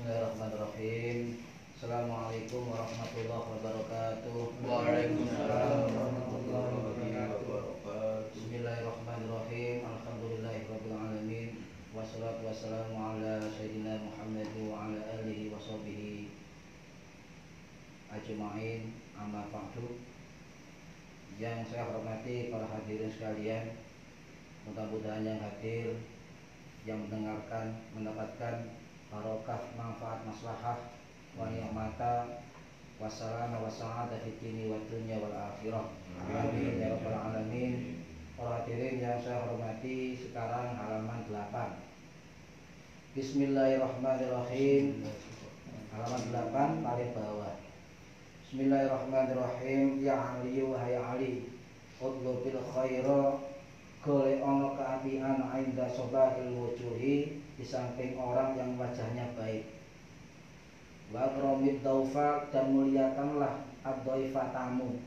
Bismillahirrahmanirrahim. Assalamualaikum warahmatullahi wabarakatuh. Waalaikumsalam warahmatullahi wabarakatuh. Bismillahirrahmanirrahim. Alhamdulillahirabbil alamin. Wassalatu wassalamu ala sayyidina Muhammad wa ala alihi wa sahbihi ajma'in. Amma ba'du. Yang saya hormati para hadirin sekalian, mudah-mudahan yang hadir, yang mendengarkan, mendapatkan barokah, manfaat, maslahah, wa ni'mata, wassalama wa sa'adah fid dini wa dunya wal akhirah. Amin ya rabbal alamin. Para hadirin yang saya hormati, sekarang halaman 8. Bismillahirrahmanirrahim. Halaman 8 paling bawah. Bismillahirrahmanirrahim. Ya Ali wahai Ali, utlubil khaira, golek ono keapian inda sobahil wujuhi, di samping orang yang wajahnya baik. Wa akramid daufa, dan muliakanlah ad-dhaifa tamu.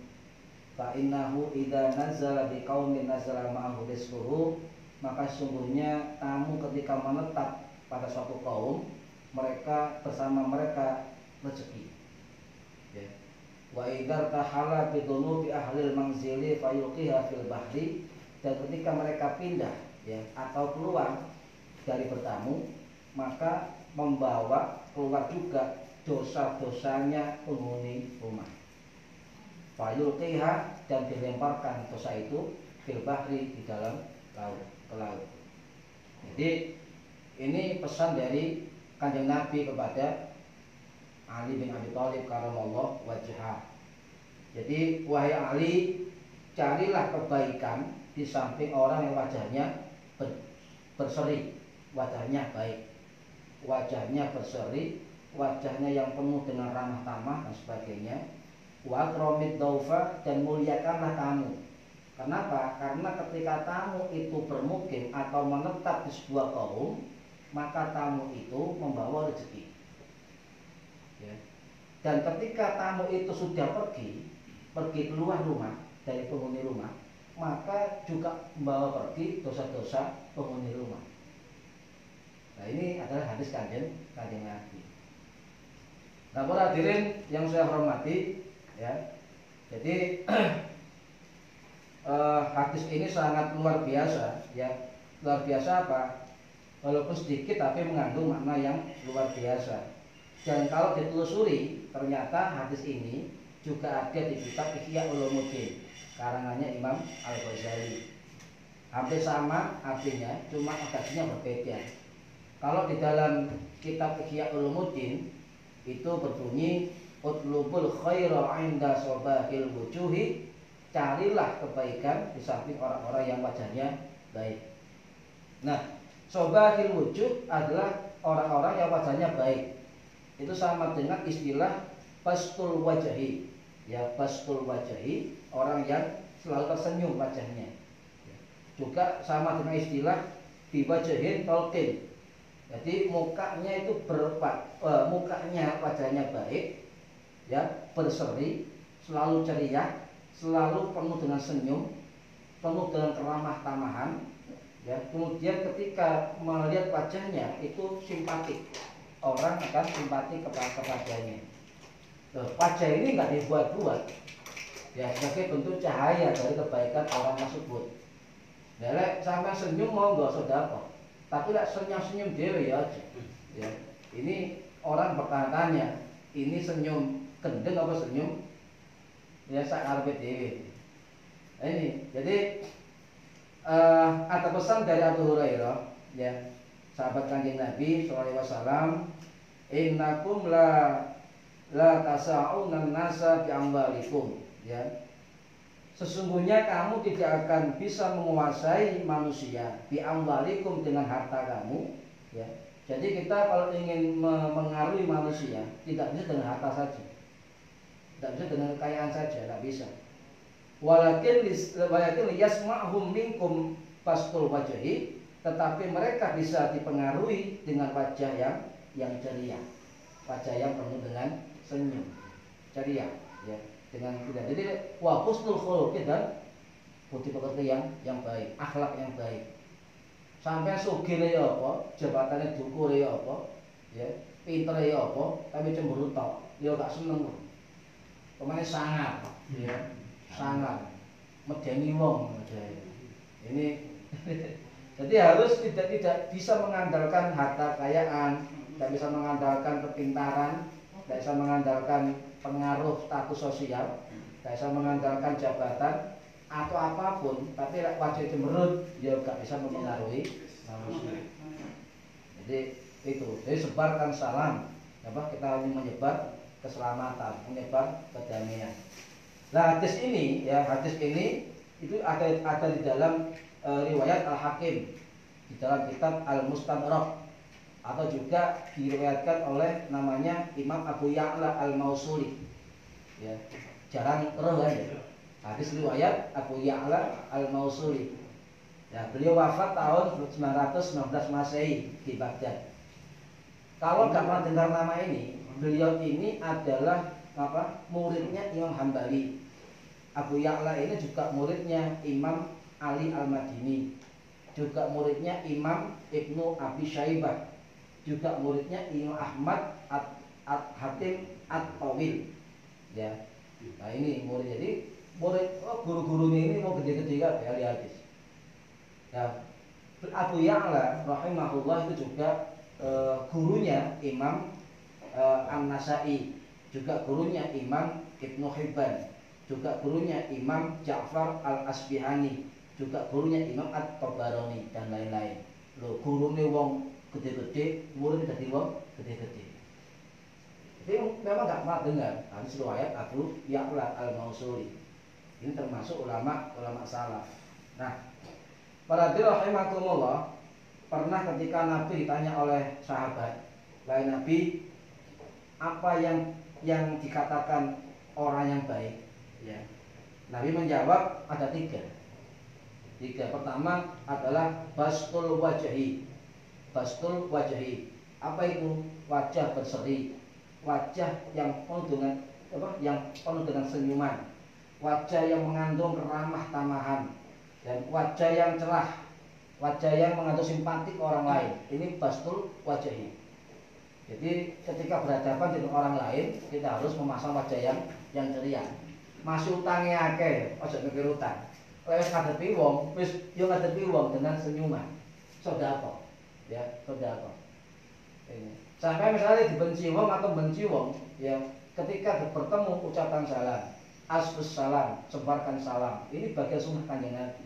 Fa innahu idza nazala bi qaumin nazala ma'ahu rizquhu, maka sungguhnya tamu ketika menetap pada suatu kaum, mereka bersama mereka rezeki. Ya. Wa idza tahala bi dhunubi ahlil manzili fayulqiha fil bahri, dan ketika mereka pindah ya atau keluar dari bertamu, maka membawa keluar juga dosa-dosanya penghuni rumah. Fayulqiha, dan dilemparkan dosa itu fil bahri, di dalam laut, ke laut. Jadi ini pesan dari Kanjeng Nabi kepada Ali bin Abi Thalib karamallahu wajhah. Jadi wahai Ali, carilah kebaikan di samping orang yang wajahnya berseri, wajahnya baik, wajahnya berseri, wajahnya yang penuh dengan ramah tamah dan sebagainya. Wa akramid daufa, dan muliakanlah tamu. Kenapa? Karena ketika tamu itu bermukim atau menetap di sebuah kaum, maka tamu itu membawa rezeki. Ya. Dan ketika tamu itu sudah pergi keluar rumah dari penghuni rumah, maka juga membawa pergi dosa-dosa penghuni rumah. Nah, ini adalah hadis kanjeng Nabi. Nah, para hadirin yang saya hormati, ya. Jadi hadis ini sangat luar biasa, ya. Luar biasa apa? Walaupun sedikit tapi mengandung makna yang luar biasa. Dan kalau ditelusuri, ternyata hadis ini juga ada di kitab Ihya Ulumuddin, karangannya Imam Al-Ghazali. Hampir sama artinya, cuma adanya berbeda. Kalau di dalam kitab Ihya Ulumuddin itu berbunyi utlubul khaira 'inda sobahil wujuhi, carilah kebaikan di samping orang-orang yang wajahnya baik. Nah, sobahil wujuh adalah orang-orang yang wajahnya baik. Itu sama dengan istilah bastul wajahi. Ya, bastul wajahi, orang yang selalu tersenyum wajahnya. Juga sama dengan istilah biwajahin talqin. Jadi mukanya itu mukanya wajahnya baik, ya, berseri, selalu ceria, selalu penuh dengan senyum, penuh dengan keramah tamahan, ya. Kemudian ketika melihat wajahnya itu simpatik, orang akan simpati kepadanya. Wajah ini nggak dibuat-buat, ya, sebagai bentuk cahaya dari kebaikan orang tersebut. Lek sampai senyum mau nggak sedekah, tapi lek senyum dewe ya aja. Ya, ini orang bertanya-tanya, ini senyum gendeng apa senyum ya sakarepe dewe. Nah, ini jadi ada pesan dari Abu Hurairah, ya, sahabat Kanjeng Nabi sallallahu alaihi wasallam, innakum la tasa'unan nasa bi amwalikum, ya. Sesungguhnya kamu tidak akan bisa menguasai manusia bi amwalikum, dengan harta kamu, ya. Jadi kita kalau ingin mengaruhi manusia tidak bisa dengan harta saja, tidak bisa dengan kekayaan saja, tidak bisa. Walakin yasma'hum minkum bastul wajhi, tetapi mereka bisa dipengaruhi dengan wajah yang ceria, wajah yang penuh dengan senyum, ceria, ya, dengan tidak. Jadi wa husnul khuluq, dan budi pekerti yang baik, akhlak yang baik. Sampai sugih ya apa, jabatannya dukur ya apa, Ya, pinter ya apa, tapi cemburu tok. Ya gak seneng. Pemane sangar, ya. Sangar. Medeni wong ini jadi harus tidak bisa mengandalkan harta kekayaan, tidak bisa mengandalkan kepintaran, tidak bisa mengandalkan pengaruh status sosial, tidak bisa mengandalkan jabatan atau apapun, tapi wajib cemberut ya gak bisa mempengaruhi manusia. Jadi itu, jadi sebarkan salam, kita ingin menyebar keselamatan, menyebar kedamaian. Nah, hadis ini itu ada di dalam riwayat Al-Hakim, di dalam kitab Al-Mustadrak, atau juga diriwayatkan oleh namanya Imam Abu Ya'la Al-Mausuli. Ya, jarang roh kan ya. Hadis riwayat Abu Ya'la Al-Mausuli. Ya, beliau wafat tahun 919 Masehi di Baghdad. Kalau nggak pernah dengar nama ini, beliau ini adalah muridnya Imam Hambali. Abu Ya'la ini juga muridnya Imam Ali Al-Madini, juga muridnya Imam Ibnu Abi Syaibah, juga muridnya Imam Ahmad Hatim At-Tawil. Ya. Nah, ini murid, jadi guru-gurunya ini mau gede-gede kan ahli hadis. Ya. Abu Ya'la rahimahullah itu juga gurunya Imam An-Nasai, juga gurunya Imam Ibnu Hibban, juga gurunya Imam Ja'far Al-Asbihani, juga gurunya Imam At-Tabarani dan lain-lain. Loh, gurune wong gede-gede, murid dadi wong gede-gede. Jadi memang gak pernah dengar hadis riwayat Abu Ya'la Al-Mausuli. Ini termasuk ulama salaf. Nah, para rahimakumullah, pernah ketika Nabi ditanya oleh sahabat, "Wahai Nabi, apa yang dikatakan orang yang baik?" Ya. Nabi menjawab ada tiga. Pertama adalah bastul wajhi. Bastul wajhi. Apa itu? Wajah berseri, wajah yang penuh dengan senyuman, wajah yang mengandung keramah tamahan, dan wajah yang cerah, wajah yang mengandung simpati ke orang lain. Ini bastul wajhi. Jadi ketika berhadapan dengan orang lain, kita harus memasang wajah yang ceria. Masih utangnya akeh, ojo mikir utang. Lek wis ngadepi wong, ngadepi wong dengan senyuman. Sedekah. Ya, sedekah. Ini. Sampai misalnya dibenci wong atau benci wong, ya ketika bertemu ucapan salam, asbus salam, sebarkan salam. Ini bagian sunnah Kanjeng Nabi.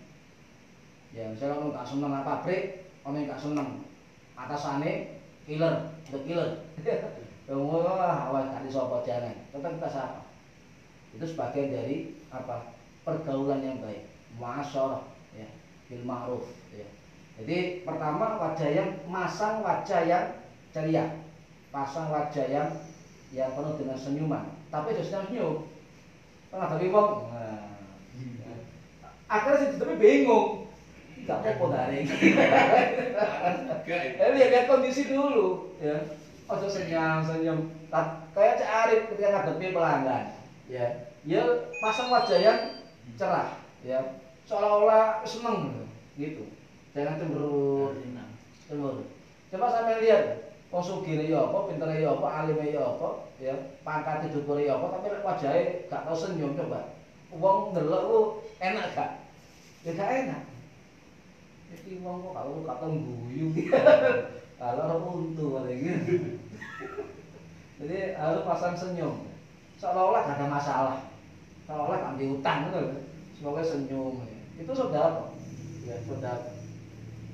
Ya, misalnya orang gak seneng pabrik, orang gak seneng atasane killer, the killer. Wah, awak gak iso apa jangan. Tetap kita sapa. Itu sebagian dari pergaulan yang baik, muasyarah, ya, bil ma'ruf, ya. Jadi pertama masang wajah yang ceria, pasang wajah yang penuh dengan senyuman, tapi justru senyum. Tengah dari wong, akhirnya sih tapi bingung, gak apa-apa dari. Lihat kondisi dulu, ya. Ojo senyum, kayak Cak Arif ketika ngadepi pelanggan. Ya pasang wajah yang cerah, ya, seolah-olah seneng gitu. Jangan cemberut. Coba sampai lihat, wong sugih ya apa, pintere ya apa, alime ya apa, ya, pangkate dukure ya apa, tapi wajahnya gak tau senyum. Coba wong ndelok ku enak gak? Ya gak enak. Jadi wong kok gak tau guyu. Kalau untu gitu. Jadi harus pasang senyum. Seolah-olah gak ada masalah, seolah-olah gak diutang gitu, semoga senyum. Itu saudara, ya saudara.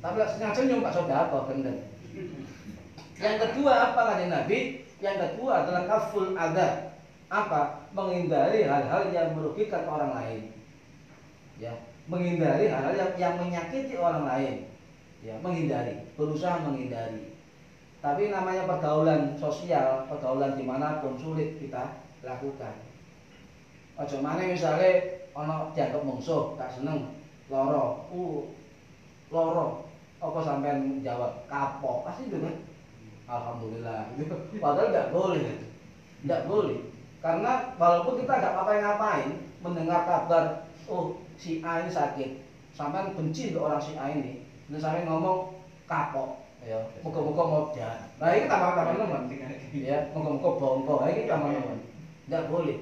Tapi senyum gak saudara, gendeng. Yang kedua apa kata Nabi? Yang kedua adalah kaful adha. Apa? Menghindari hal-hal yang merugikan orang lain. Ya, menghindari hal-hal yang menyakiti orang lain. Ya, menghindari, berusaha menghindari. Tapi namanya pergaulan sosial, pergaulan dimanapun sulit kita lakukan. Ojo maneh misale ana dianggap mungsuh, gak seneng, lara. Lara. Apa sampean jawab kapok? Pasti itu kan. Alhamdulillah. Padahal enggak boleh. Enggak boleh. Karena walaupun kita enggak ngapain mendengar kabar, oh si A ini sakit, sampean benci ke orang si A ini, dan sampean ngomong kapok, ya muga-muga modal. Nah ini tambah nemen ya muga-muga bongko. Nah ini tambah nemen. Enggak boleh.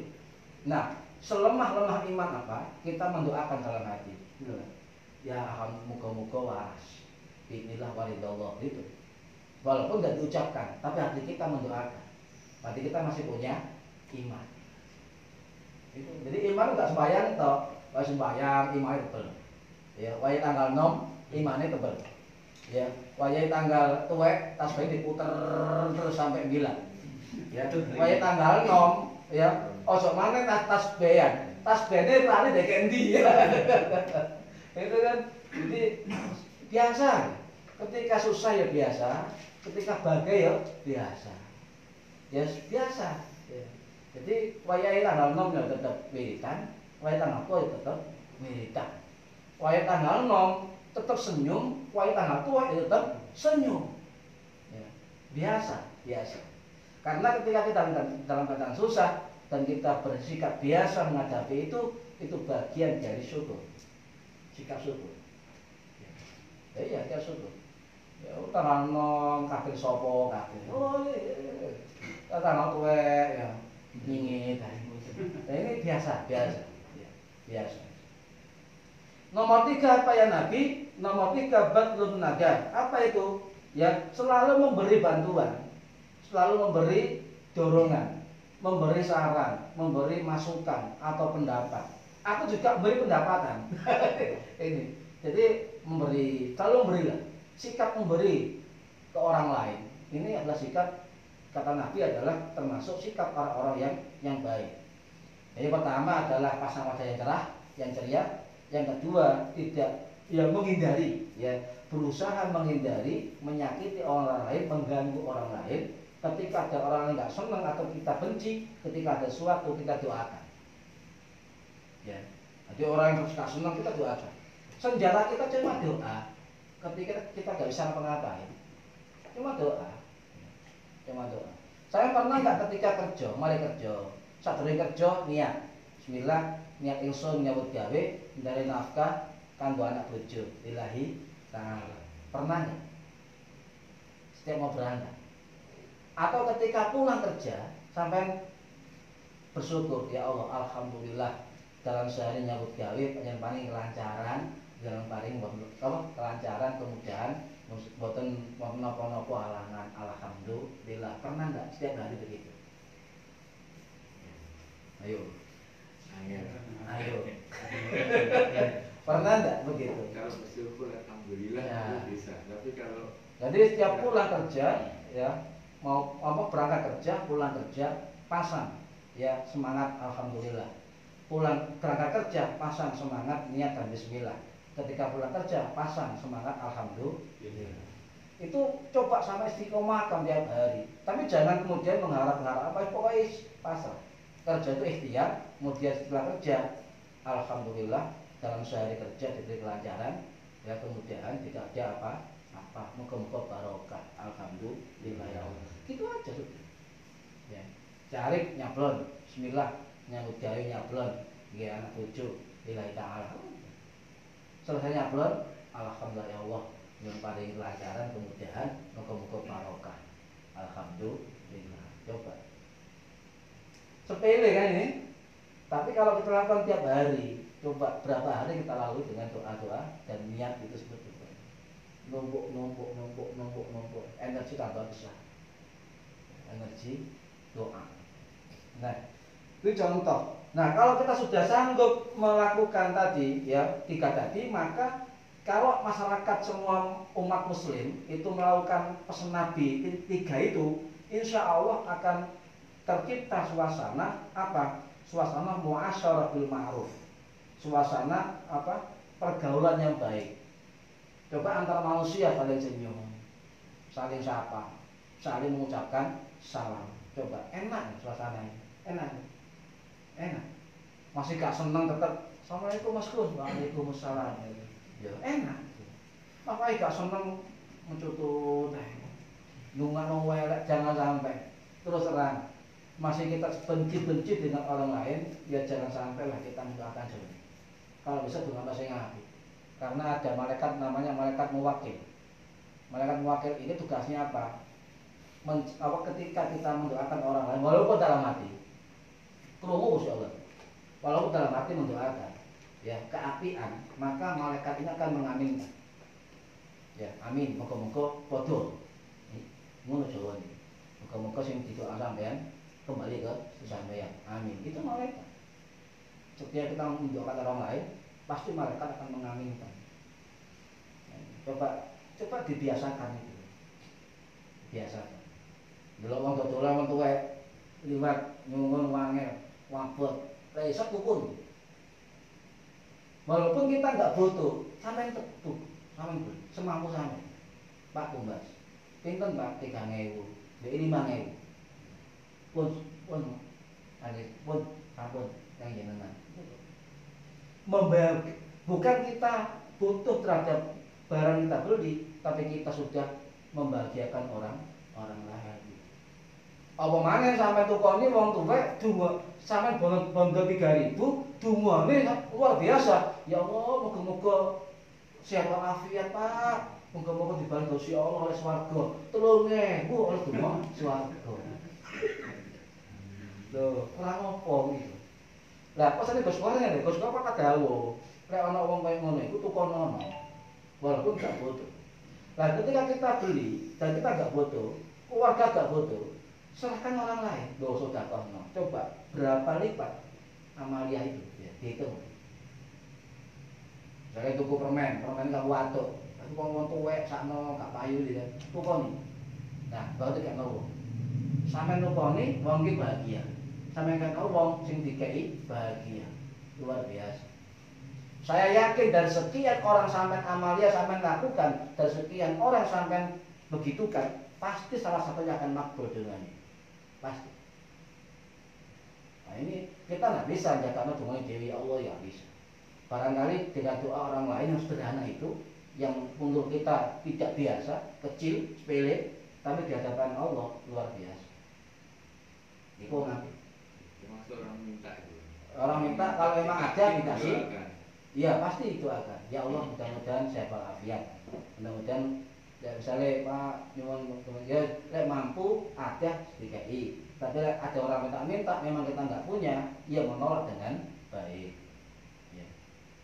Nah, selemah-lemah iman apa? Kita mendoakan dalam hati. Ya muga-muga waras. Inilah walidallah itu. Walaupun tidak diucapkan, tapi hati kita mendoakan. Berarti kita masih punya iman. Itu. Jadi iman enggak sembahyang toh. Kalau sembahyang imannya tebel. Ya, wayah tanggal 6 imannya tebel. Ya, wayah tanggal tuwek tasbih diputer terus sampai 9. Ya, wayah tanggal 6 ya, ojo maneh tasbihan. Tasbihane lali dek endi ya. Itu kan jadi biasa. Ketika susah ya biasa, ketika bahagia ya biasa. Ya biasa. Ya. Jadi wayah tanggal 6 ya tetap wiritan, wayah tanggal 7 ya tetap wiritan. Wayah tanggal 6 tetap senyum, wayah tanggal 7 ya tetap senyum. Ya. Biasa. Karena ketika kita dalam keadaan susah dan kita bersikap biasa menghadapi itu bagian dari syukur. Sikap syukur. Ya iya, sikap syukur. Ya tanggal 6 kafir sapa kafir. Oh iya. Tanggal 7 ya nyingit. Nah, ini biasa. Nomor 3 apa ya Nabi? Nomor 3 badlun naga. Apa itu? Ya selalu memberi bantuan, selalu memberi dorongan, memberi saran, memberi masukan atau pendapat. Aku juga memberi pendapatan. Ini. Jadi selalu memberilah. Sikap memberi ke orang lain. Ini adalah sikap, kata Nabi adalah termasuk sikap orang-orang yang baik. Jadi pertama adalah pasang wajah yang cerah, yang ceria. Yang kedua menghindari, ya berusaha menghindari, menyakiti orang lain, mengganggu orang lain. Ketika ada orang yang nggak senang atau kita benci, ketika ada sesuatu kita doakan. Ya, jadi orang yang suka senang kita doakan. Senjata kita cuma doa. Ketika kita nggak bisa ngapa-ngapain, cuma doa. Saya pernah nggak ketika kerja, mari kerja, sadurunge kerja niat, Bismillah. Niat ingsun nyambut gawe dari nafkah kanggo anak bojo lillahi ta'ala. Pernah ya? Setiap mau berangkat atau ketika pulang kerja sampai bersyukur, ya Allah alhamdulillah dalam sehari nyambut gawe panjenengan paring kelancaran, dalam paring kelancaran, kemudahan, mboten napa-napa halangan, alhamdulillah. Pernah enggak setiap hari begitu? Ayo. Pernah enggak begitu? Kalau bersyukur alhamdulillah ya. Itu bisa. Tapi kalau jadi setiap pulang kerja ya, mau berangkat kerja, pulang kerja, pasang ya semangat alhamdulillah. Pulang berangkat kerja, pasang semangat niat dan bismillah. Ketika pulang kerja, pasang semangat alhamdulillah. Itu coba sampai istiqomah tiap hari. Tapi jangan kemudian mengharap-harap apa, pokoknya pasang. Kerja itu ikhtiar, kemudian setelah kerja, alhamdulillah dalam sehari kerja diberi kelancaran, ya kemudian tidak ada apa, muka-muka barokah, alhamdulillah ya Allah. Gitu aja sudah. Ya, cari nyablon, Bismillah, nyambut gawe nyablon, ya anak bojo, lillahi ta'ala. Selesai nyablon, alhamdulillah ya Allah, yang paling kelancaran, kemudian muka-muka barokah, alhamdulillah. Coba. Sepele kan ini, tapi kalau kita lakukan tiap hari, coba berapa hari kita lalui dengan doa-doa dan niat itu seperti itu. Numpuk, energi tambah besar, energi doa. Nah, itu contoh. Nah, kalau kita sudah sanggup melakukan tadi, ya 3 tadi, maka kalau masyarakat semua umat Muslim itu melakukan pesan Nabi 3 itu, insya Allah akan tercipta suasana apa? Suasana muasyarah bil ma'ruf. Suasana apa? Pergaulan yang baik. Coba antar manusia saling senyum, saling sapa, saling mengucapkan salam. Coba enak suasananya. Enak. Masih gak seneng tetap Assalamualaikum Mas Gus, Waalaikumsalam. Ya enak. Makanya gak seneng mencutut, nunggu welek, jangan sampai. Terus terang. Masih kita benci dengan orang lain, ya jangan sampai lah kita mendoakan saja. Kalau bisa dengan bahasa yang api. Karena ada malaikat namanya malaikat muwakil. Malaikat muwakil ini tugasnya apa? Ketika kita mendoakan orang lain walaupun dalam hati, krungu Gusti Allah, walaupun dalam hati mendoakan ya keapian, maka malaikat ini akan mengaminkan. Ya, amin. Moga-moga padha. Ngono Jawa iki. Moga-moga sing didoa sampean kembali ke sampean. Amin. Itu malaikat. Setiap kita mendoakan orang lain, pasti malaikat akan mengaminkan. Coba dibiasakan itu. Biasakan. Delok wong dodolan wong tuwek liwat nyungun wangel, wabot, ra iso tukun. Walaupun kita nggak butuh, sampean tetuk, sampean semampu sampean. Pak Kumbas, pinten Pak 3.000, dhek 5.000. Pun, ampun yang jenengan. Membayar, bukan kita butuh terhadap barang kita beli, tapi kita sudah membahagiakan orang lain. Apa maneh sampai tukoni wong tuwek donga sampean bangga 3.000 dungane luar biasa. Ya Allah, moga-moga sehat walafiat Pak. Moga-moga dibantu Gusti Allah oleh swarga. 3.000 oleh donga swarga. Lho, ora ngopo iki. Lah, pasane Gus Warene, Gus Kok apa dawuh. Lek ana wong kaya ngono iku tukono walaupun gak butuh. Lah ketika kita beli dan kita gak butuh, keluarga gak butuh, serahkan orang lain. Loh sedekahno. Coba berapa lipat amalia itu ya, dihitung. Misalnya tuku permen gak watuk. Tapi wong tuwek sakno gak payu iki kan. Tukoni. Nah, berarti gak ngono. Sampeyan tukoni wong iki bahagia. Sampeyan kan wong sing dikei bahagia. Luar biasa. Saya yakin dari sekian orang sampean amalia sampean lakukan, dari sekian orang sampean begitukan, pasti salah satunya akan makbul dengannya. Pasti. Nah ini kita nggak bisa jaga dengan Dewi Allah ya bisa. Barangkali dengan doa orang lain yang sederhana itu, yang untuk kita tidak biasa, kecil, sepele, tapi di hadapan Allah luar biasa. Itu nanti. Termasuk orang minta itu. Orang minta kalau memang ada dikasih. Iya pasti itu akan. Ya Allah mudah-mudahan saya walafiat. Mudah-mudahan ya misalnya Pak nyuwun ya lek mampu ada DKI. Tapi ada orang minta memang kita nggak punya, ia menolak dengan baik. Ya,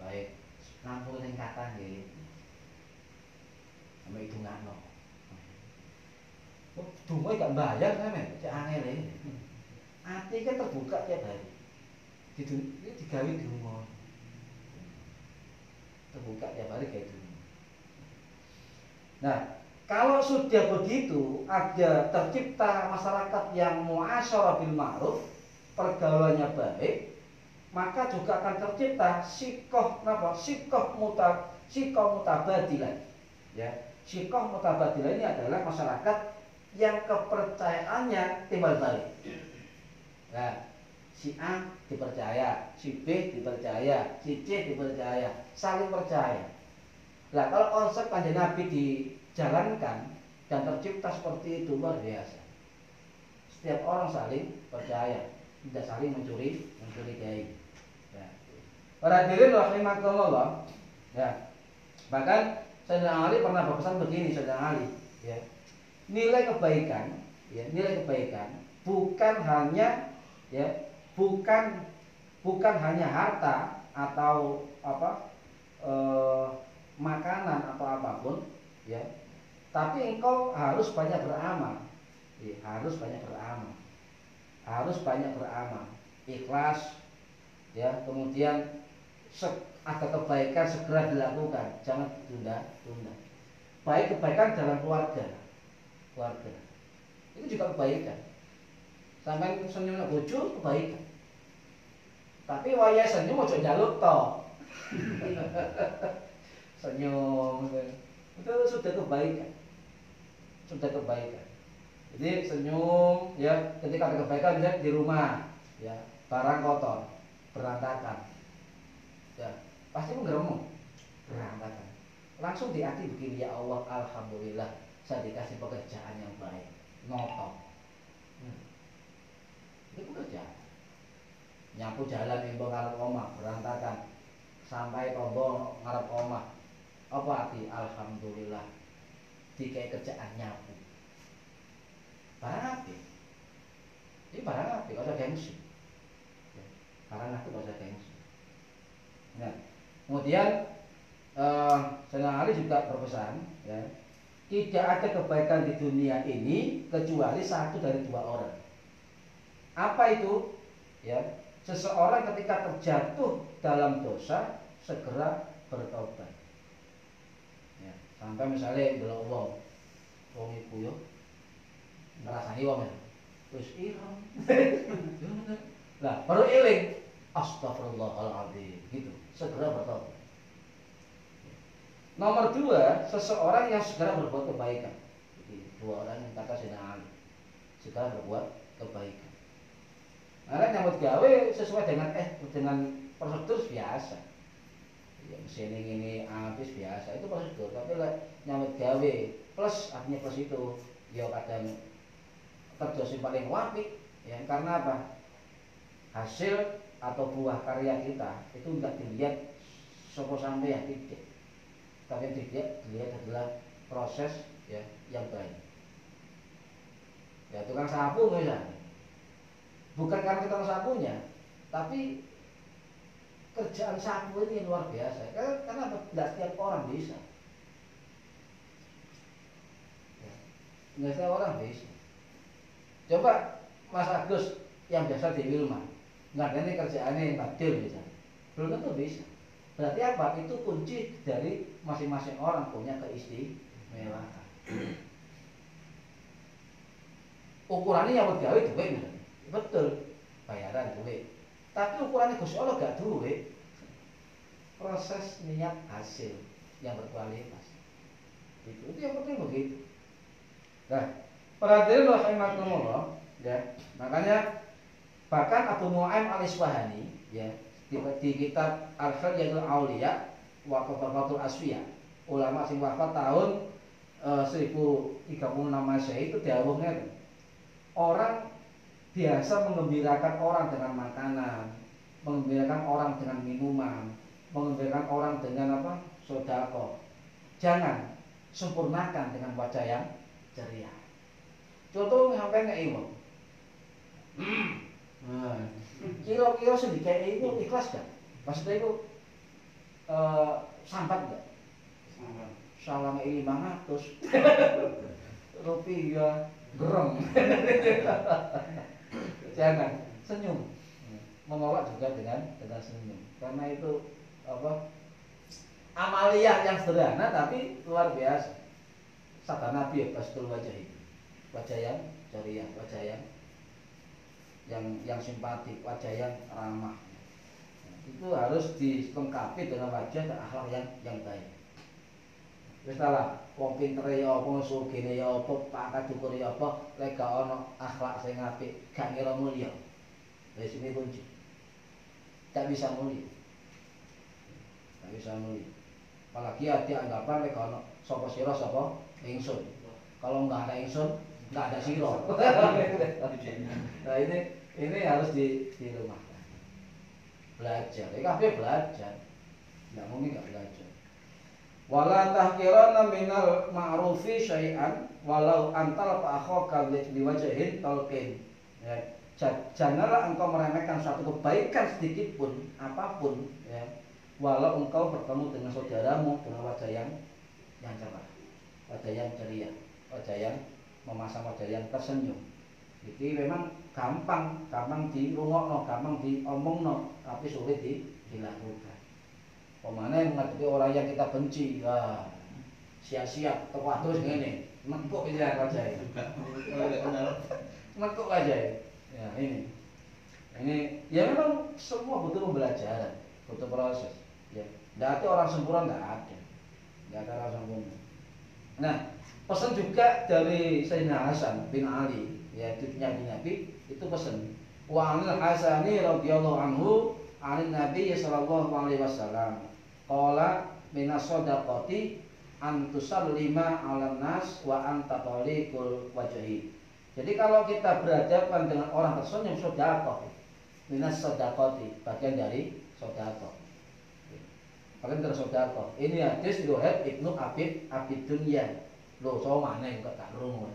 baik. Nampung sing kathah nggih. Sampai itu ngano. Oh, dungo gak bayar sampean, cek angel e. Ati kan terbuka tiap hari. Digawe dungo. Terbuka tiap hari kayak gitu. Nah, kalau sudah begitu, ada tercipta masyarakat yang muasyarah bil ma'ruf, pergaulannya baik, maka juga akan tercipta sikoh mutabadilah. Ya, sikoh mutabadilah ini adalah masyarakat yang kepercayaannya timbal balik. Nah, si A dipercaya, si B dipercaya, si C dipercaya, saling percaya. Nah kalau konsep Kanjeng Nabi dijalankan dan tercipta seperti itu luar biasa. Setiap orang saling percaya, tidak saling mencurigai. Ya. Para hadirin rahimakumullah. Ya. Bahkan Sayyidina Ali pernah berpesan begini, Sayyidina Ali. Ya. Nilai kebaikan bukan hanya ya. Bukan hanya harta atau makanan atau apapun ya, tapi engkau harus banyak beramal ya, harus banyak beramal ikhlas ya, kemudian ada kebaikan segera dilakukan, jangan ditunda. Baik kebaikan dalam keluarga itu juga kebaikan. Sampai senyum bojo kebaikan. Tapi waya senyum ojo njaluk to. Senyum itu sudah kebaikan. Jadi senyum ya ketika ada kebaikan misalnya di rumah ya, barang kotor, berantakan. Ya, pasti menggeremuk. Berantakan. Langsung di hati begini, ya Allah alhamdulillah saya dikasih pekerjaan yang baik. Notok. Itu pekerjaan. Nyapu jalan embong ngarep omah berantakan, sampai tombol ngarep omah apa arti alhamdulillah dikai kerjaan nyapu. Barang apik. Ini barang apik, kok gengsi. Barang apik kok gengsi. Nah, kemudian Sayyidina Ali juga berpesan, ya, tidak ada kebaikan di dunia ini kecuali satu dari dua orang. Apa itu? Ya, seseorang ketika terjatuh dalam dosa segera bertobat. Ya, sampai misalnya belum wong iku yo ngrasani wong ya. Wis ireng. Lah, baru eling astagfirullahaladzim gitu, segera bertobat. Nomor dua, seseorang yang segera berbuat kebaikan. Jadi dua orang yang kata Sayyidina Ali, segera berbuat kebaikan. Karena nyambut gawe sesuai dengan prosedur biasa. Ya mesin ini habis biasa itu prosedur. Tapi nyambut gawe plus artinya plus itu, ya kadang kerja sing paling apik. Ya karena apa? Hasil atau buah karya kita itu enggak dilihat sopo sampai ya tidak. Tapi yang dilihat adalah proses ya yang baik. Ya tukang sapu misalnya, bukan karena tukang sapunya, tapi kerjaan sapu ini luar biasa. Karena tidak setiap orang bisa. Ya, tidak setiap orang bisa. Coba Mas Agus yang biasa di Wilma, nggak ini kerjaannya badil misalnya, belum tentu bisa. Berarti apa? Itu kunci dari masing-masing orang punya keistimewaan. Ukurannya yang gawe duit, betul, bayaran duit. Tapi ukurannya Gusti Allah gak duit. Proses niat hasil yang berkualitas. Itu yang penting begitu. Nah, perhatian rahimakumullah, ya. Makanya bahkan Abu Nu'aim al-Isfahani, ya, di kitab Al-Hilyatul Auliya wa Qafatul Asfiya, ulama sing wafat tahun 1036 Masehi itu dawuhnya orang biasa mengembirakan orang dengan makanan, mengembirakan orang dengan minuman, mengembirakan orang dengan apa? Sedekah. Jangan sempurnakan dengan wajah yang ceria. Contoh sampai nek iwak. Nah, kira-kira sedikit itu ikhlas gak? Maksudnya itu sambat gak? Salam 500 rupiah gerem. Jangan senyum, menolak juga dengan senyum. Karena itu apa? Amaliyah yang sederhana tapi luar biasa. Sabda Nabi ya bastul wajah itu, wajah yang ceria, wajah yang simpatik, wajah yang ramah. Itu harus dilengkapi dengan wajah dan akhlak yang baik. Wis lah, wong pinter ya apa, sugih ya apa, pangkat dukur ya apa, lek gak ana akhlak sing apik, gak ngira mulya. Wis ini kunci. Tak bisa mulya. Tak bisa mulya. Apalagi ada anggapan lek ana sapa sira sapa ingsun. Kalau enggak ada ingsun, enggak ada sira. Nah ini harus dirumahkan. Belajar. Kabeh belajar. Enggak mungkin enggak belajar. Wala tahqiranna minal ma'rufi syai'an walau antal fa'akhaka liwajhin talqin. Ya, janganlah engkau meremehkan suatu kebaikan sedikit pun, apapun, ya. Walau engkau bertemu dengan saudaramu dengan wajah yang cerah, wajah yang ceria, wajah yang memasang wajah yang tersenyum. Jadi memang gampang dirungokno, gampang diomongno, tapi sulit dilakukan. Pemana yang menghadapi orang yang kita benci, wah, siap-siap, terus ngene, nekuk aja wajah itu. Nekuk aja ya. Ini ya memang semua butuh pembelajaran, butuh proses. Ya, tidak ada orang sempurna, tidak ada orang sempurna. Nah, pesan juga dari Sayyidina Hasan bin Ali, ya cucunya Nabi itu pesan. Wa anil Hasani radhiyallahu anhu anin Nabi sallallahu alaihi wasallam. Qala minas shadaqati an tusallima 'alan nas wa anta taliqul wajhi. Jadi kalau kita berhadapan dengan orang tersenyum, sedekah. Minas shadaqati, bagian dari sedekah. Bagian dari sedekah. Ini hadis riwayat Ibnu Abid Dunya. Loh, so mana yang gak karung.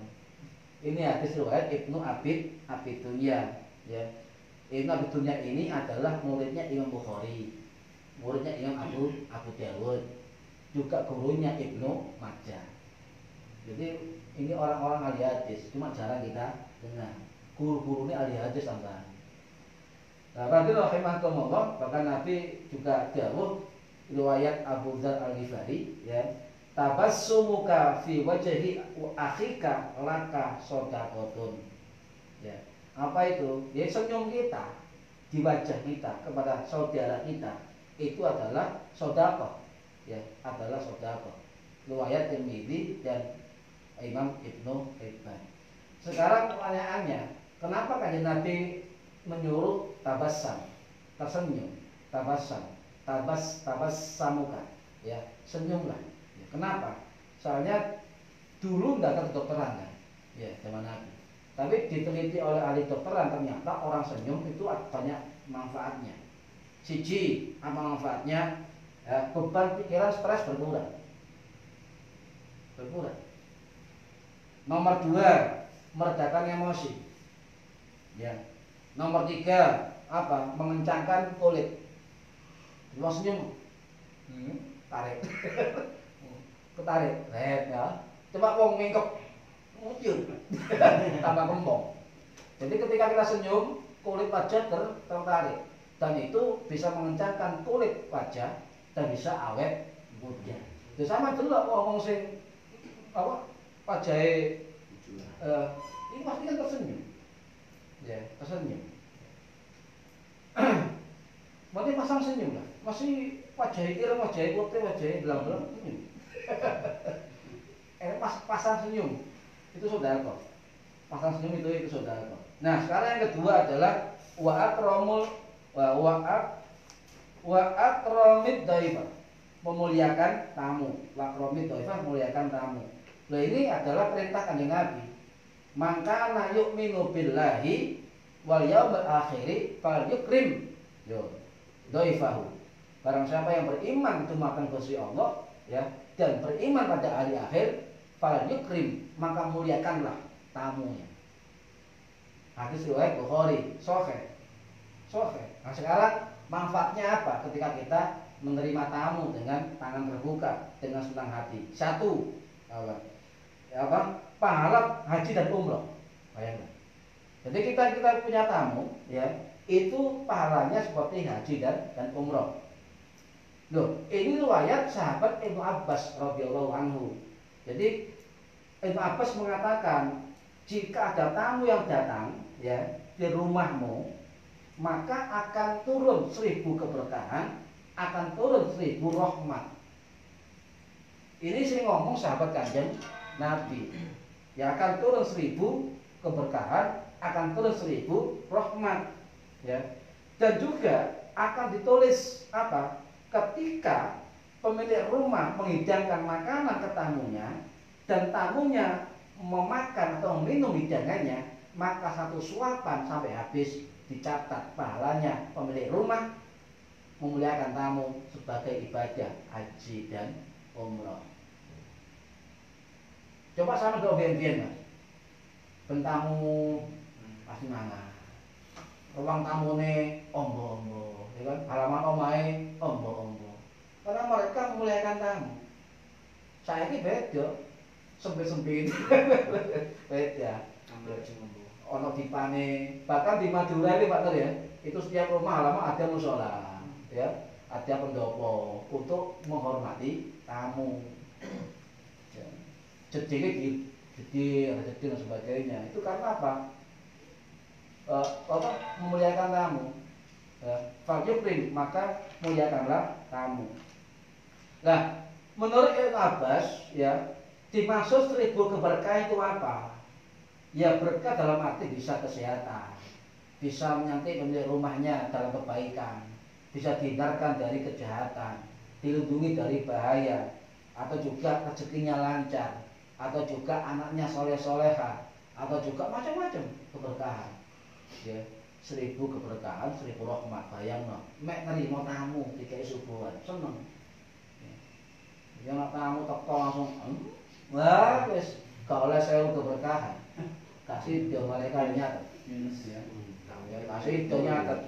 Ini hadis riwayat Ibnu Abi Dunya, ya. Ibnu Abi Dunya ini adalah muridnya Imam Bukhari, muridnya Imam Abu Dawud, juga gurunya Ibnu Majah. Jadi ini orang-orang ahli hadis, cuma jarang kita dengar. Guru-guru ini ahli hadis tambah. Nah, berarti rahimahumullah, bahkan Nabi juga dawuh riwayat Abu Dzar Al-Ghifari, ya. Tabassumuka fi wajhi akhika laka shadaqatun. Ya. Apa itu? Ya, senyum kita di wajah kita kepada saudara kita itu adalah sedekah. Ya, adalah sedekah. Riwayat Tirmidzi dan Imam Ibnu Hibban. Sekarang pertanyaannya, kenapa kanjeng Nabi menyuruh tabassam, tersenyum, tabassamuka, ya, senyumlah. Ya, kenapa? Soalnya dulu nggak ada kedokteran kan, ya, zaman Nabi. Tapi diteliti oleh ahli kedokteran, ternyata orang senyum itu banyak manfaatnya. Siji, apa manfaatnya? Ya, beban pikiran, stres berkurang. Nomor 2, meredakan emosi. Ya. Nomor 3, apa? Mengencangkan kulit. Mau senyum, tarik, ketarik, ya. Coba wong mingkep, muncul, tambah kembang. Jadi ketika kita senyum, kulit wajah tertarik, dan itu bisa mengencangkan kulit wajah dan bisa awet muda. Itu sama dulu ngomong sing apa? Wajahnya ini pasti kan tersenyum, ya, tersenyum. Berarti pasang senyum lah, masih wajahnya ireng, wajahnya putih, wajahnya belang-belang senyum. Pasang senyum itu sedekah. Pasang senyum itu sedekah. Nah, sekarang yang kedua adalah wa akramid dhaifah, memuliakan tamu. Wa akramid dhaifah, memuliakan tamu. Nah, ini adalah perintah kanjeng Nabi. Maka na yu'minu billahi wal yaumil akhir fal yukrim dhaifahu. Barang siapa yang beriman cuma akan Gusti Allah, ya, dan beriman pada hari akhir, fal yukrim, maka muliakanlah tamunya. Hadis riwayat Bukhari, sahih. Nah, sekarang manfaatnya apa ketika kita menerima tamu dengan tangan terbuka, dengan senang hati? Satu, pahala haji dan umroh. Bayangkan. Jadi kita punya tamu, ya, itu pahalanya seperti haji dan umroh. Loh, ini riwayat sahabat Ibnu Abbas radhiyallahu anhu. Jadi Ibnu Abbas mengatakan, jika ada tamu yang datang, ya, di rumahmu, maka akan turun 1000 keberkahan, akan turun 1000 rahmat. Ini sih ngomong sahabat kanjeng Nabi. Ya, akan turun 1000 keberkahan, akan turun 1000 rahmat. Ya. Dan juga akan ditulis apa? Ketika pemilik rumah menghidangkan makanan ke tamunya dan tamunya memakan atau meminum hidangannya, maka 1 suapan sampai habis dicatat pahalanya pemilik rumah memuliakan tamu sebagai ibadah haji dan umroh. Coba sama do ben-ben, Mas. Ben tamu pasti mangan. Ruang tamune ombo-ombo, ya kan? Halaman omahe ombo-ombo. Karena mereka memuliakan tamu. Saya ini beda, sempit-sempit, beda. Ono dipane, bahkan di Madura ini Pak Ter, ya, itu setiap rumah halaman ada musola, ya, ada pendopo untuk menghormati tamu. Jedile gede, ada jedil dan sebagainya. Itu karena apa? Memuliakan tamu. Falyukrim, maka muliakanlah tamu. Nah, menurut Ibnu Abbas, ya, dimaksud 1000 keberkahan itu apa? Ya, berkah dalam arti bisa kesehatan, bisa menyangkut pemilik rumahnya dalam kebaikan, bisa dihindarkan dari kejahatan, dilindungi dari bahaya, atau juga rezekinya lancar, atau juga anaknya soleh-soleha, atau juga macam-macam keberkahan. Ya, 1000 keberkahan, 1000 rahmat. Bayangno, mek nerima tamu dikai subuhan, seneng. Ya, tamu teko langsung Wah, wis gak oleh sewu keberkahan. Kasih do mereka nyatet. Ya, kasih do nyatet.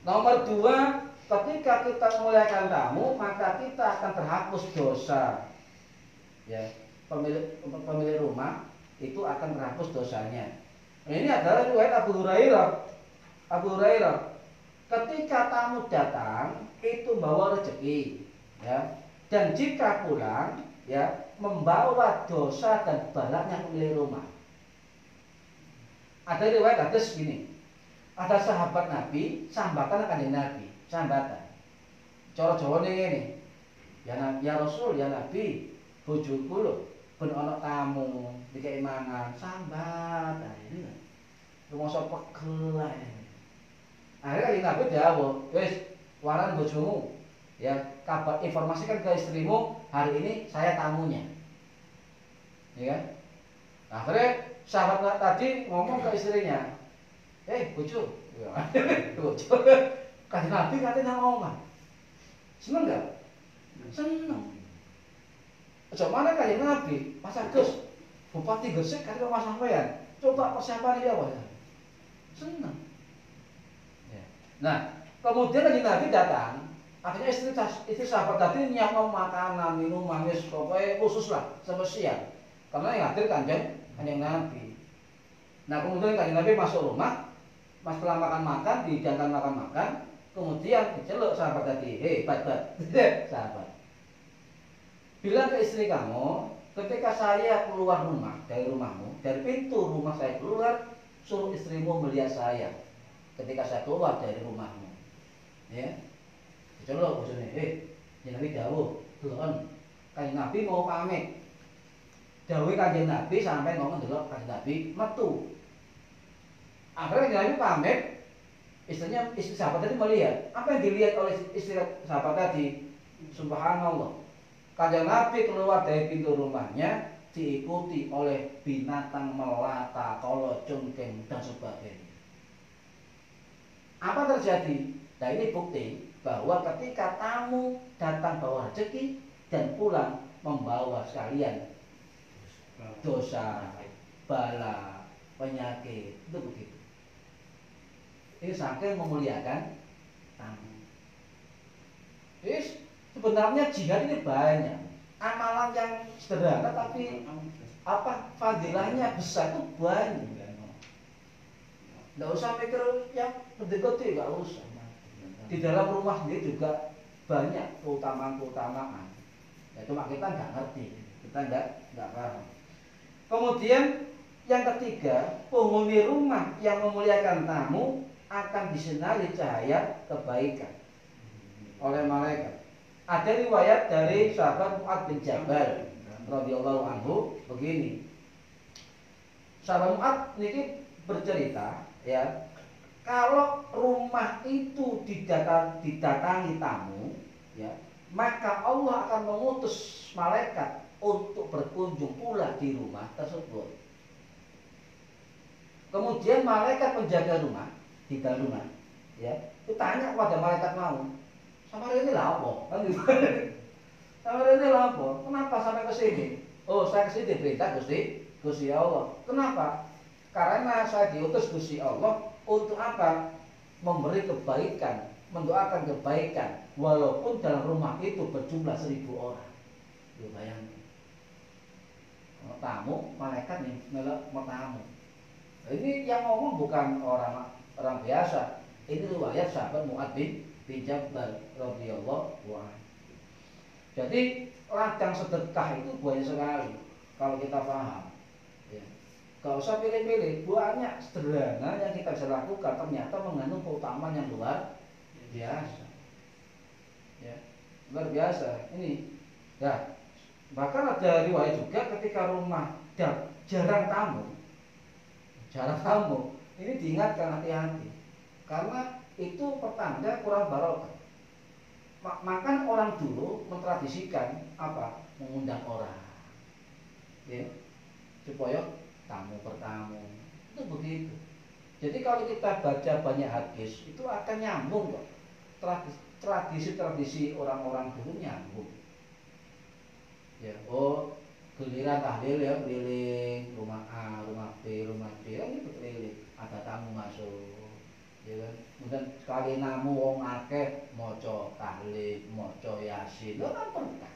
Nomor 2, ketika kita memuliakan tamu, maka kita akan terhapus dosa. Ya, pemilik rumah itu akan terhapus dosanya. Ini adalah riwayat Abu Hurairah. Abu Hurairah, ketika tamu datang itu membawa rezeki, ya. Dan jika pulang, ya, membawa dosa dan balaknya pemilik rumah. Ada riwayat hadis gini. Ada sahabat Nabi, sambatan kanjeng Nabi, sambatan. Cara Jawane ngene. Ya Rasul, ya Nabi, bojoku lho ben ana tamu, dikek mangan, sambat. Nah, ini kan. Rumangsa pegel ae. Akhirnya kanjeng Nabi dawuh, "Wis, waran bojomu. Ya, kabar informasikan ke istrimu, hari ini saya tamunya." Ya kan? Akhirnya sahabat tadi ngomong ke istrinya, bojo, bojo, kanjeng Nabi katanya ngomong, seneng gak? Seneng. Ojo mana kanjeng Nabi, Mas Agus, Bupati Gresik kali Mas sampean, coba persiapan ya apa? Seneng. Ya. Nah, kemudian kanjeng Nabi datang, akhirnya istri sahabat tadi nyiapkan makanan, minuman, pokoknya khusus lah, spesial, karena yang hadir kanjeng Nabi. Nah, kemudian kanjeng Nabi masuk rumah. Setelah makan-makan, dihidangkan makan-makan, kemudian diceluk sahabat tadi, bat-bat, sahabat. Bilang ke istri kamu, ketika saya keluar rumah, dari rumahmu, dari pintu rumah saya keluar, suruh istrimu melihat saya ketika saya keluar dari rumahmu. Ya, diceluk bosone, kanjeng Nabi dawuh, delokon, kanjeng Nabi mau pamit. Dawuh kanjeng Nabi sampai ngomong delok kanjeng Nabi metu. Akhirnya Nabi pamit, istri sahabat tadi melihat. Apa yang dilihat oleh istri sahabat tadi? Subhanallah. Kanjeng Nabi keluar dari pintu rumahnya diikuti oleh binatang melata, kalajengking dan sebagainya. Apa terjadi? Nah, ini bukti bahwa ketika tamu datang bawa rezeki dan pulang membawa sekalian dosa, bala, penyakit, itu begitu. Ini saking memuliakan tamu. Sebenarnya jihad ini banyak. Amalan yang sederhana tapi fadilahnya besar itu banyak. Nggak usah mikir yang gede-gede, nggak usah. Di dalam rumah sendiri juga banyak keutamaan. Ya cuma kita nggak ngerti, kita nggak paham. Kemudian yang ketiga, penghuni rumah yang memuliakan tamu akan disinari cahaya kebaikan oleh malaikat. Ada riwayat dari sahabat Mu'adz bin Jabal radhiyallahu anhu begini. Sahabat Mu'adz ini bercerita, ya, kalau rumah itu didatangi tamu, ya, maka Allah akan mengutus malaikat untuk berkunjung pula di rumah tersebut. Kemudian malaikat penjaga rumah di dalam rumah, ya, itu tanya kepada malaikat mau, sama ini lapo, kan gitu. Sama ini lapo, kenapa sampai ke sini? Oh, saya ke sini perintah Gusti Allah. Kenapa? Karena saya diutus Gusti Allah untuk apa? Memberi kebaikan, mendoakan kebaikan, walaupun dalam rumah itu berjumlah 1000 orang. Lu bayangin. Tamu, malaikat nih melok tamu. Ini yang ngomong bukan orang biasa. Ini riwayat sahabat Mu'adz bin Jabal radhiyallahu anhu. Jadi ladang sedekah itu banyak sekali kalau kita paham. Ya. Gak usah pilih-pilih, banyak sederhana yang kita bisa lakukan ternyata mengandung keutamaan yang luar biasa. Ya, luar biasa. Ini, ya, bahkan ada riwayat juga ketika rumah jarang tamu, ini diingatkan hati-hati. Karena itu pertanda kurang barokah. Makan orang dulu mentradisikan apa? Mengundang orang, ya, supaya tamu bertamu. Itu begitu. Jadi kalau kita baca banyak hadis itu akan nyambung kok. Tradisi-tradisi orang-orang dulu nyambung. Ya, oh giliran tahlil ya keliling rumah A, rumah B, rumah C, ya itu keliling. Ada tamu masuk, ya kan. Kemudian sekali namu wong akeh maca tahlil, maca yasin, lho kan berkah.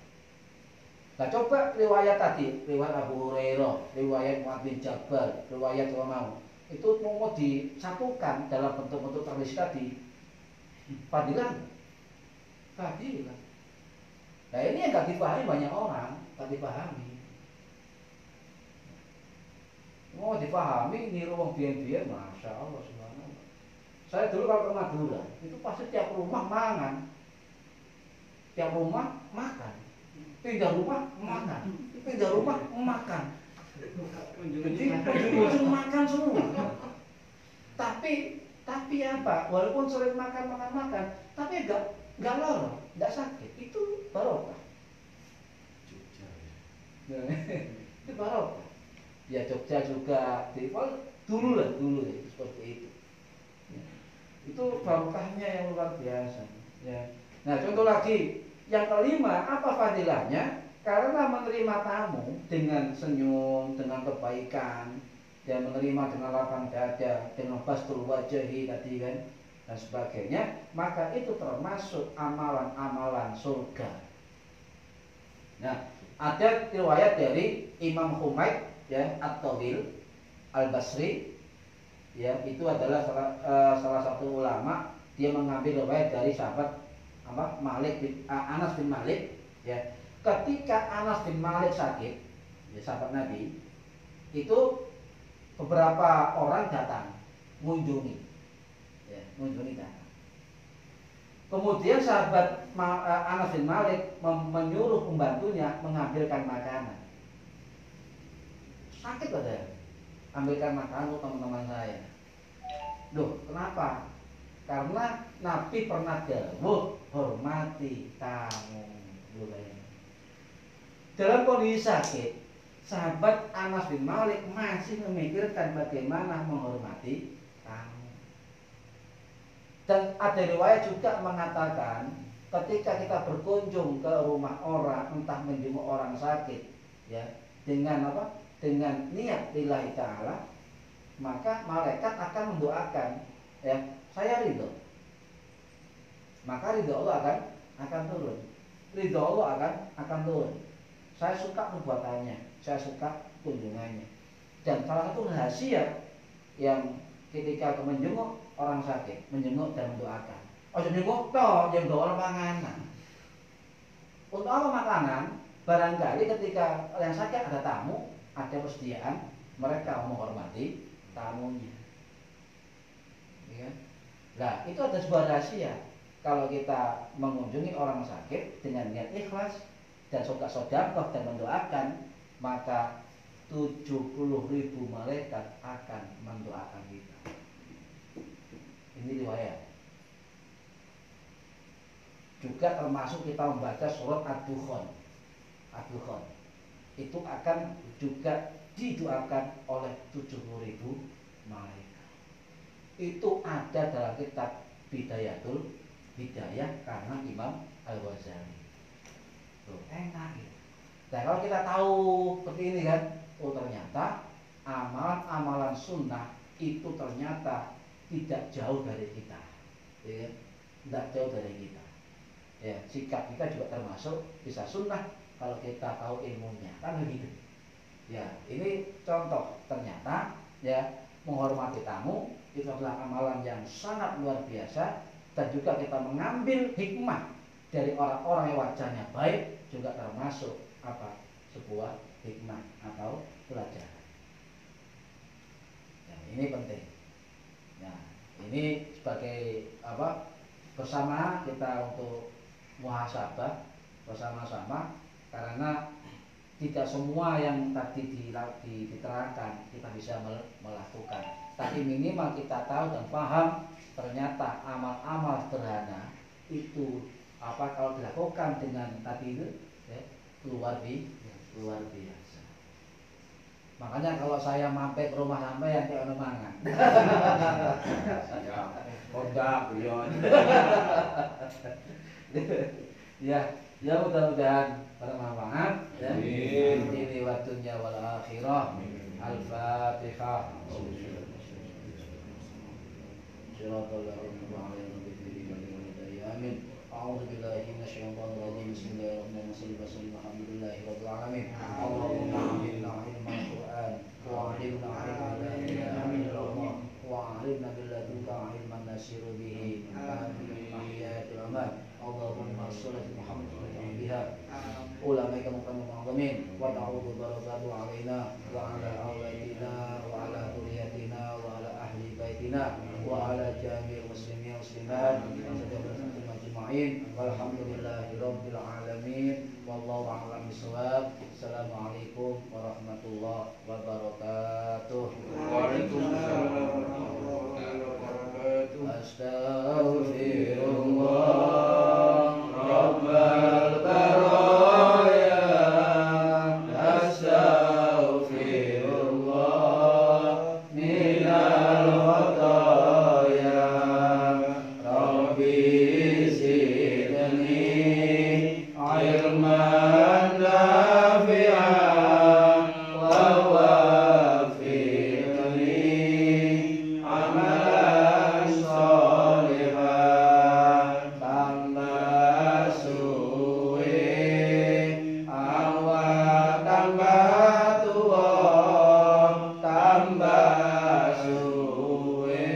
Nah coba riwayat tadi, riwayat Abu Hurairah, riwayat Mu'adz bin Jabal, riwayat apa mau, itu mau disatukan dalam bentuk-bentuk terlist tadi, fadilah. Nah ini yang gak dipahami banyak orang, gak dipahami. Mau dipahami niru wong biyen-biyen, masya Allah subhanallah. Saya dulu kalau ke Madura, itu pasti tiap rumah mangan, tiap rumah makan. Pindah rumah makan, pindah rumah makan. Jadi ujung-ujung makan semua. Tapi apa? Walaupun sering makan, tapi enggak loro, enggak sakit. Itu barokah. Itu barokah. Ya Jogja juga, dulu ya seperti itu. Itu barokahnya yang luar biasa. Ya. Nah contoh lagi. Yang kelima, apa fadilahnya? Karena menerima tamu dengan senyum, dengan kebaikan, dan menerima dengan lapang dada, dengan bastul wajahi tadi kan, dan sebagainya, maka itu termasuk amalan-amalan surga. Nah, ada riwayat dari Imam Humaid ya, At-Tawil Al-Basri, ya, itu adalah salah satu ulama. Dia mengambil riwayat dari sahabat Anas bin Malik, ya. Ketika Anas bin Malik sakit, ya, sahabat Nabi, itu beberapa orang datang mengunjungi, ya, datang. Kemudian sahabat Anas bin Malik menyuruh pembantunya mengambilkan makanan. Sakit ada, ambilkan makanan untuk teman-teman saya. Loh, kenapa? Karena Nabi pernah dawuh hormati tamu. Dalam kondisi sakit, sahabat Anas bin Malik masih memikirkan bagaimana menghormati tamu. Dan ada riwayat juga mengatakan ketika kita berkunjung ke rumah orang, entah menjenguk orang sakit, ya, dengan apa? Dengan niat lillahi ta'ala, maka malaikat akan mendoakan, ya, saya ridho, maka ridho Allah akan turun. Ridho Allah akan turun. Saya suka perbuatannya, saya suka kunjungannya. Dan salah satu rahasia yang ketika menjenguk orang sakit, menjenguk dan mendoakan. Oh, menjenguk toh, yang doa panganan. Untuk apa makanan? Barangkali ketika yang sakit ada tamu, ada persediaan, mereka menghormati tamunya. Ya. Nah, itu ada sebuah rahasia. Kalau kita mengunjungi orang sakit dengan niat ikhlas dan sedekah dan mendoakan, maka 70.000 malaikat akan mendoakan kita. Ini riwayat. Juga termasuk kita membaca surat Ad-Dukhan. Itu akan juga didoakan oleh 70.000 malaikat. Itu ada dalam kitab Bidayatul Hidayah karena Imam Al-Ghazali. Tuh, enak ya. Dan kalau kita tahu seperti ini kan, oh ternyata amalan-amalan sunnah itu ternyata tidak jauh dari kita, ya, tidak jauh dari kita. Ya, sikap kita juga termasuk bisa sunnah kalau kita tahu ilmunya, kan begitu. Ya, ini contoh ternyata ya menghormati tamu itu adalah amalan yang sangat luar biasa, dan juga kita mengambil hikmah dari orang-orang yang wajahnya baik juga termasuk apa? Sebuah hikmah atau pelajaran. Ya, ini penting. Nah, ini sebagai apa? Bersama kita untuk muhasabah bersama-sama, karena tidak semua yang tadi diterangkan kita bisa melakukan, tapi minimal kita tahu dan paham ternyata amal-amal sederhana itu apa kalau dilakukan dengan tadi itu ya, luar biasa. Makanya kalau saya mampir ke rumah sampai yang kayak mangan. Ya, kondak beliau. Ya, Ya mudah-mudahan bermanfaat ya. Amin. Ini waktunya wal akhirah. Al-Fatihah. Amin. A'udzu billahi minasyaitonir rajim. Bismillahirrahmanirrahim. Alhamdulillahirabbil alamin. Allahumma a'inna 'ilmal Qur'an wa 'allimna 'ilman la ilaha illallah wa 'allimna bil ladunka 'ilman nasiru bihi. Amin. Mahiyatul amal. Allahumma shalli ala Muhammad wa ala biha ulamaika muqaddamin wa ta'udhu barakatuhu alaina wa ala awladina wa ala dhurriyyatina wa ala ahli baitina wa ala jami'il muslimin muslimat ajma'in walhamdulillahi rabbil alamin wallahu a'lam bishawab. Assalamualaikum warahmatullahi wabarakatuh. Waalaikumsalam warahmatullahi wabarakatuh. Astaghfirullah Rabbal baraya, astaghfirullah minal khataya, Rabbi zidni ilman nafi'an wa wafiqni amalan sholihan. Tambah suwe awak tambah tua, tambah suwe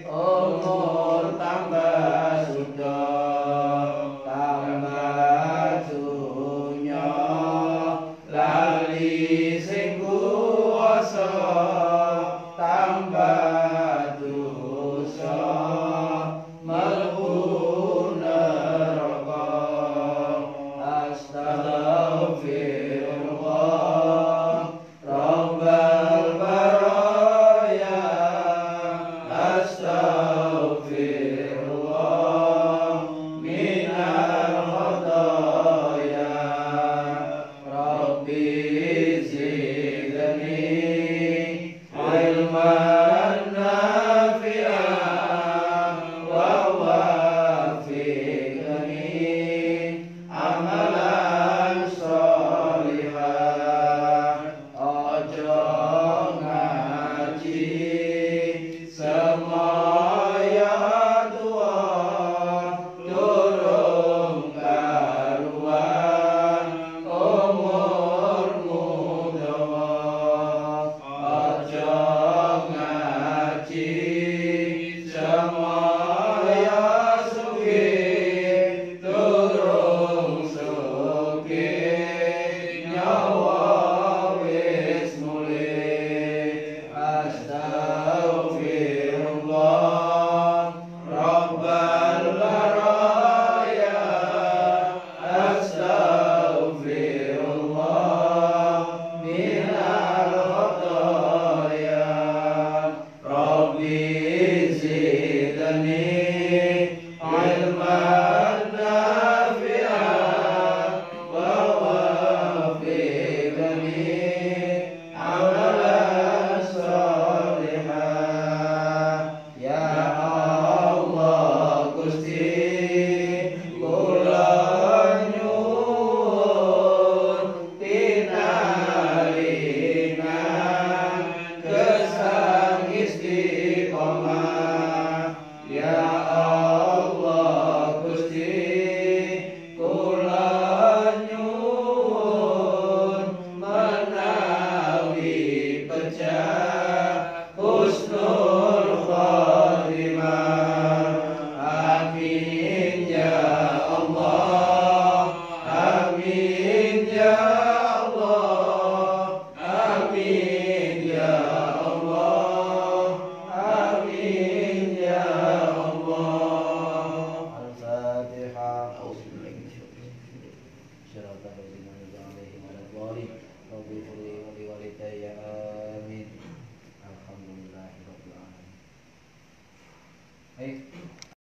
umur tambah sudah, tambah dunya lali sing kuwasa, tambah dosa mlebu neraka. Astaghfirullah Rabbal baraya, astaghfirullah minal khataya, Rabbi zidni ilman nafi'an wa wafiqni amalan sholihan. Ojo ngaji semoyo tua, durung karuan umurmu dawa. Ojo ngaji semoyo sugih, durung sugih nyawa wis mulih. Astaghfirullah Rabbal baraya, astaghfirullah minal khataya, Rabbi zidni ilman nafi'an wa wafiqni amalan sholihan. Ya Allah Gusti kula nyuwun pinaringan gesang istiqomah. Ya Allah Gusti kula nyuwun menawi pecah husnul khotimah. Amin ya Allah, amin ya Allah, amin ya Allah, amin ya Allah. Al-Fatihah. Syaratul ladzina alaihim waladhdallin. Rabbi ighfirli wa liwalidayya. Amin. Alhamdulillahirabbil alamin. Baik.